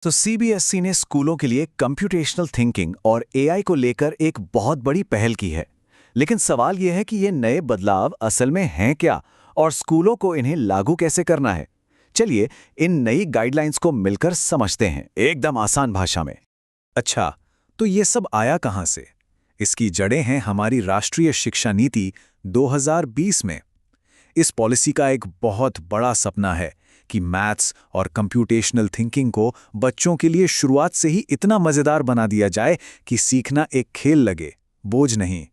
तो सीबीएसई ने स्कूलों के लिए कंप्यूटेशनल थिंकिंग और एआई को लेकर एक बहुत बड़ी पहल की है। लेकिन सवाल यह है कि ये नए बदलाव असल में हैं क्या और स्कूलों को इन्हें लागू कैसे करना है। चलिए इन नई गाइडलाइंस को मिलकर समझते हैं एकदम आसान भाषा में। अच्छा, तो ये सब आया कहां से? इसकी जड़ें हैं हमारी राष्ट्रीय शिक्षा नीति 2020 में। इस पॉलिसी का एक बहुत बड़ा सपना है कि मैथ्स और कंप्यूटेशनल थिंकिंग को बच्चों के लिए शुरुआत से ही इतना मजेदार बना दिया जाए कि सीखना एक खेल लगे, बोझ नहीं।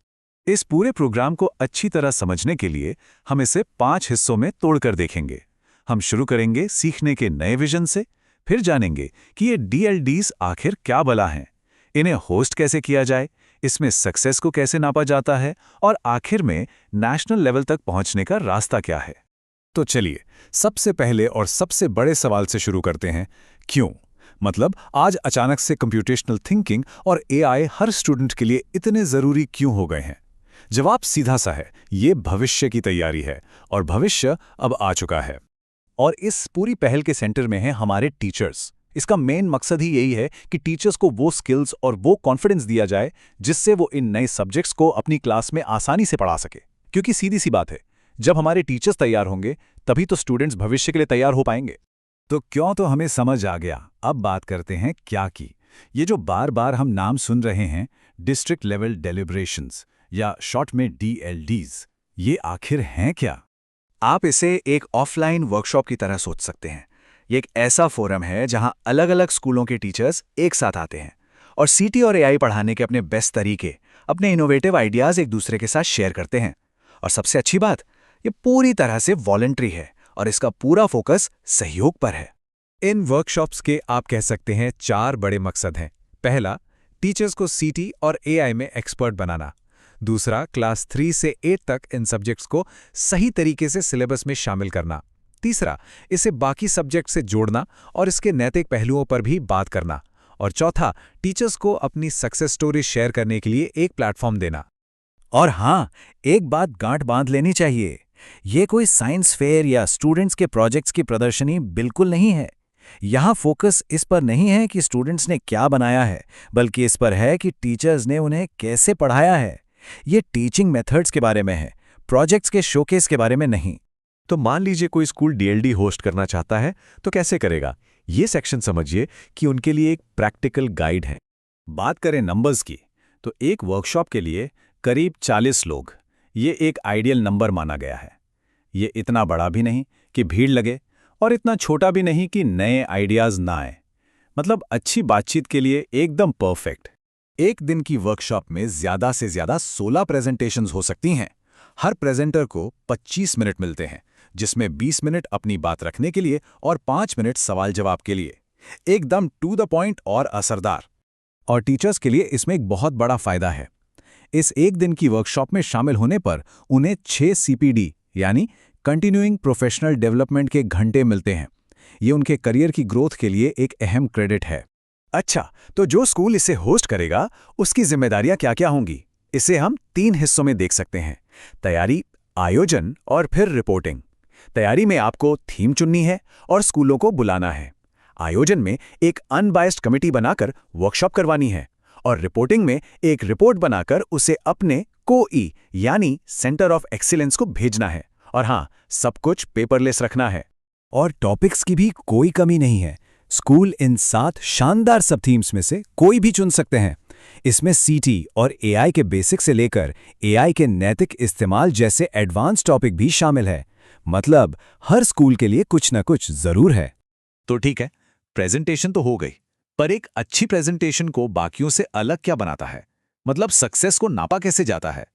इस पूरे प्रोग्राम को अच्छी तरह समझने के लिए हम इसे 5 हिस्सों में तोड़कर देखेंगे। हम शुरू करेंगे सीखने के नए विजन से, फिर जानेंगे कि ये डीएलडीज आखिर क्या बला हैं, इन्हें होस्ट कैसे किया जाए, इसमें सक्सेस को कैसे नापा जाता है और आखिर में नेशनल लेवल तक पहुंचने का रास्ता क्या है। तो चलिए सबसे पहले और सबसे बड़े सवाल से शुरू करते हैं, क्यों? मतलब आज अचानक से कंप्यूटेशनल थिंकिंग और एआई हर स्टूडेंट के लिए इतने जरूरी क्यों हो गए हैं? जवाब सीधा सा है, ये भविष्य की तैयारी है और भविष्य अब आ चुका है। और इस पूरी पहल के सेंटर में हैं हमारे टीचर्स। इसका मेन मकसद ही यही है कि टीचर्स को वो स्किल्स और वो कॉन्फिडेंस दिया जाए जिससे वो इन नए सब्जेक्ट्स को अपनी क्लास में आसानी से पढ़ा सके। क्योंकि सीधी सी बात है, जब हमारे टीचर्स तैयार होंगे तभी तो स्टूडेंट्स भविष्य के लिए तैयार हो पाएंगे। तो क्यों तो हमें समझ आ गया, अब बात करते हैं क्या की। ये जो बार बार हम नाम सुन रहे हैं, डिस्ट्रिक्ट लेवल डेलिब्रेशंस या शॉर्ट में डीएलडीज, ये आखिर हैं क्या? आप इसे एक ऑफलाइन वर्कशॉप की तरह सोच सकते हैं। ये एक ऐसा फोरम है जहां अलग अलग स्कूलों के टीचर्स एक साथ आते हैं और सीटी और एआई पढ़ाने के अपने बेस्ट तरीके, अपने इनोवेटिव आइडियाज एक दूसरे के साथ शेयर करते हैं। और सबसे अच्छी बात, ये पूरी तरह से वॉलंटरी है और इसका पूरा फोकस सहयोग पर है। इन वर्कशॉप्स के आप कह सकते हैं 4 बड़े मकसद हैं। पहला, टीचर्स को सीटी और एआई में एक्सपर्ट बनाना। दूसरा, क्लास 3 से 8 तक इन सब्जेक्ट्स को सही तरीके से सिलेबस में शामिल करना। तीसरा, इसे बाकी सब्जेक्ट से जोड़ना और इसके नैतिक पहलुओं पर भी बात करना। और चौथा, टीचर्स को अपनी सक्सेस स्टोरी शेयर करने के लिए एक प्लेटफॉर्म देना। और हाँ, एक बात गांठ बांध लेनी चाहिए, ये कोई साइंस फेयर या स्टूडेंट्स के प्रोजेक्ट्स की प्रदर्शनी बिल्कुल नहीं है। यहाँ फोकस इस पर नहीं है कि स्टूडेंट्स ने क्या बनाया है, बल्कि इस पर है कि टीचर्स ने उन्हें कैसे पढ़ाया है। ये टीचिंग मेथड्स के बारे में है, प्रोजेक्ट्स के शोकेस के बारे में नहीं। तो मान लीजिए कोई स्कूल डीएलडी होस्ट करना चाहता है, तो कैसे करेगा? ये सेक्शन समझिए कि उनके लिए एक प्रैक्टिकल गाइड है। बात करें नंबर्स की, तो एक वर्कशॉप के लिए करीब 40 लोग, ये एक आइडियल नंबर माना गया है। ये इतना बड़ा भी नहीं कि भीड़ लगे और इतना छोटा भी नहीं कि नए आइडियाज ना आए। मतलब अच्छी बातचीत के लिए एकदम परफेक्ट। एक दिन की वर्कशॉप में ज्यादा से ज्यादा 16 प्रेजेंटेशंस हो सकती हैं। हर प्रेजेंटर को 25 मिनट मिलते हैं, जिसमें 20 मिनट अपनी बात रखने के लिए और 5 मिनट सवाल जवाब के लिए। एकदम टू द पॉइंट और असरदार। और टीचर्स के लिए इसमें एक बहुत बड़ा फायदा है। इस एक दिन की वर्कशॉप में शामिल होने पर उन्हें 6 सीपीडी यानी कंटिन्यूइंग प्रोफेशनल डेवलपमेंट के घंटे मिलते हैं। ये उनके करियर की ग्रोथ के लिए एक अहम क्रेडिट है। अच्छा, तो जो स्कूल इसे होस्ट करेगा उसकी जिम्मेदारियां क्या-क्या होंगी? इसे हम 3 हिस्सों में देख सकते हैं, तैयारी, आयोजन और फिर रिपोर्टिंग। तैयारी में आपको थीम चुननी है और स्कूलों को बुलाना है। आयोजन में एक अनबायस्ड कमेटी बनाकर वर्कशॉप करवानी है और रिपोर्टिंग में एक रिपोर्ट बनाकर उसे अपने कोई यानी सेंटर ऑफ एक्सीलेंस को भेजना है। और हाँ, सब कुछ पेपरलेस रखना है। और टॉपिक्स की भी कोई कमी नहीं है। स्कूल इन 7 शानदार सब थीम्स में से कोई भी चुन सकते हैं। इसमें सीटी और एआई के बेसिक से लेकर एआई के नैतिक इस्तेमाल जैसे एडवांस टॉपिक भी शामिल है। मतलब हर स्कूल के लिए कुछ न कुछ जरूर है। तो ठीक है, प्रेजेंटेशन तो हो गई, पर एक अच्छी प्रेजेंटेशन को बाकियों से अलग क्या बनाता है? मतलब सक्सेस को नापा कैसे जाता है?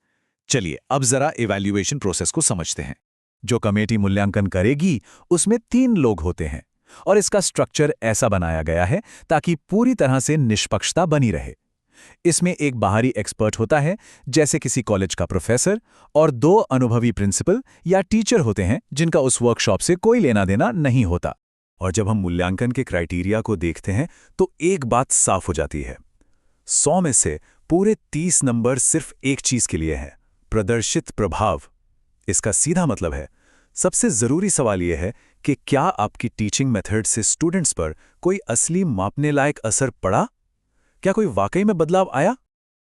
चलिए अब जरा इवैल्यूएशन प्रोसेस को समझते हैं। जो कमेटी मूल्यांकन करेगी उसमें 3 लोग होते हैं और इसका स्ट्रक्चर ऐसा बनाया गया है ताकि पूरी तरह से निष्पक्षता बनी रहे। इसमें एक बाहरी एक्सपर्ट होता है, जैसे किसी कॉलेज का प्रोफेसर, और 2 अनुभवी प्रिंसिपल या टीचर होते हैं जिनका उस वर्कशॉप से कोई लेना देना नहीं होता। और जब हम मूल्यांकन के क्राइटेरिया को देखते हैं तो एक बात साफ हो जाती है, 100 में से पूरे 30 नंबर सिर्फ एक चीज के लिए है, प्रदर्शित प्रभाव। इसका सीधा मतलब है, सबसे जरूरी सवाल यह है कि क्या आपकी टीचिंग मेथड से स्टूडेंट्स पर कोई असली मापने लायक असर पड़ा? क्या कोई वाकई में बदलाव आया?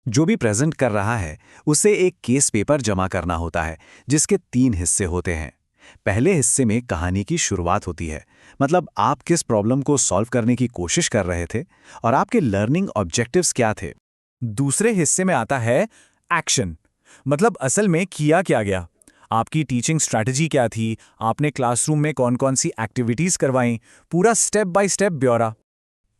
जो भी प्रेजेंट कर रहा है उसे एक केस पेपर जमा करना होता है, जिसके 3 हिस्से होते हैं। पहले हिस्से में कहानी की शुरुआत होती है, मतलब आप किस प्रॉब्लम को सॉल्व करने की कोशिश कर रहे थे और आपके लर्निंग ऑब्जेक्टिव्स क्या थे। दूसरे हिस्से में आता है एक्शन, मतलब असल में किया क्या गया, आपकी टीचिंग स्ट्रैटेजी क्या थी, आपने क्लासरूम में कौन कौन सी एक्टिविटीज करवाईं, पूरा स्टेप बाय स्टेप ब्यौरा।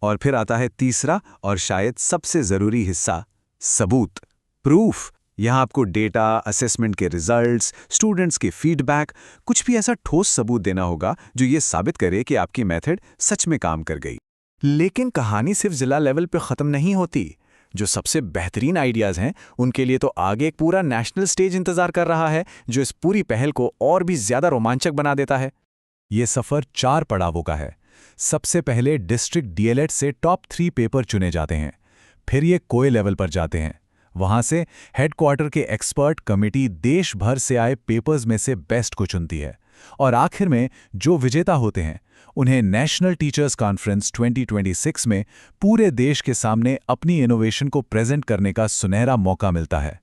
और फिर आता है तीसरा और शायद सबसे जरूरी हिस्सा, सबूत, प्रूफ। यहाँ आपको डेटा, असेसमेंट के रिजल्ट्स, स्टूडेंट्स के फीडबैक, कुछ भी ऐसा ठोस सबूत देना होगा जो ये साबित करे कि आपकी मेथड सच में काम कर गई। लेकिन कहानी सिर्फ जिला लेवल पे खत्म नहीं होती। जो सबसे बेहतरीन आइडियाज हैं उनके लिए तो आगे एक पूरा नेशनल स्टेज इंतजार कर रहा है, जो इस पूरी पहल को और भी ज्यादा रोमांचक बना देता है। ये सफर 4 पड़ावों का है। सबसे पहले डिस्ट्रिक्ट डीएलएड से टॉप 3 पेपर चुने जाते हैं। फिर ये कोए लेवल पर जाते हैं। वहां से हेडक्वार्टर के एक्सपर्ट कमेटी देश भर से आए पेपर्स में से बेस्ट को चुनती है। और आखिर में जो विजेता होते हैं उन्हें नेशनल टीचर्स कॉन्फ्रेंस 2026 में पूरे देश के सामने अपनी इनोवेशन को प्रेजेंट करने का सुनहरा मौका मिलता है।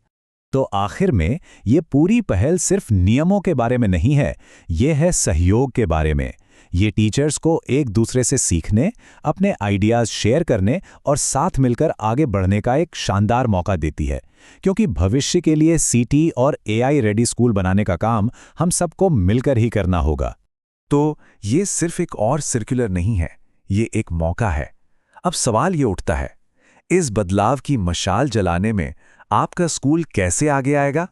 तो आखिर में ये पूरी पहल सिर्फ नियमों के बारे में नहीं है, ये है सहयोग के बारे में। ये टीचर्स को एक दूसरे से सीखने, अपने आइडियाज शेयर करने और साथ मिलकर आगे बढ़ने का एक शानदार मौका देती है, क्योंकि भविष्य के लिए सीटी और एआई रेडी स्कूल बनाने का काम हम सबको मिलकर ही करना होगा। तो ये सिर्फ एक और सर्कुलर नहीं है, ये एक मौका है। अब सवाल ये उठता है, इस बदलाव की मशाल जलाने में आपका स्कूल कैसे आगे आएगा?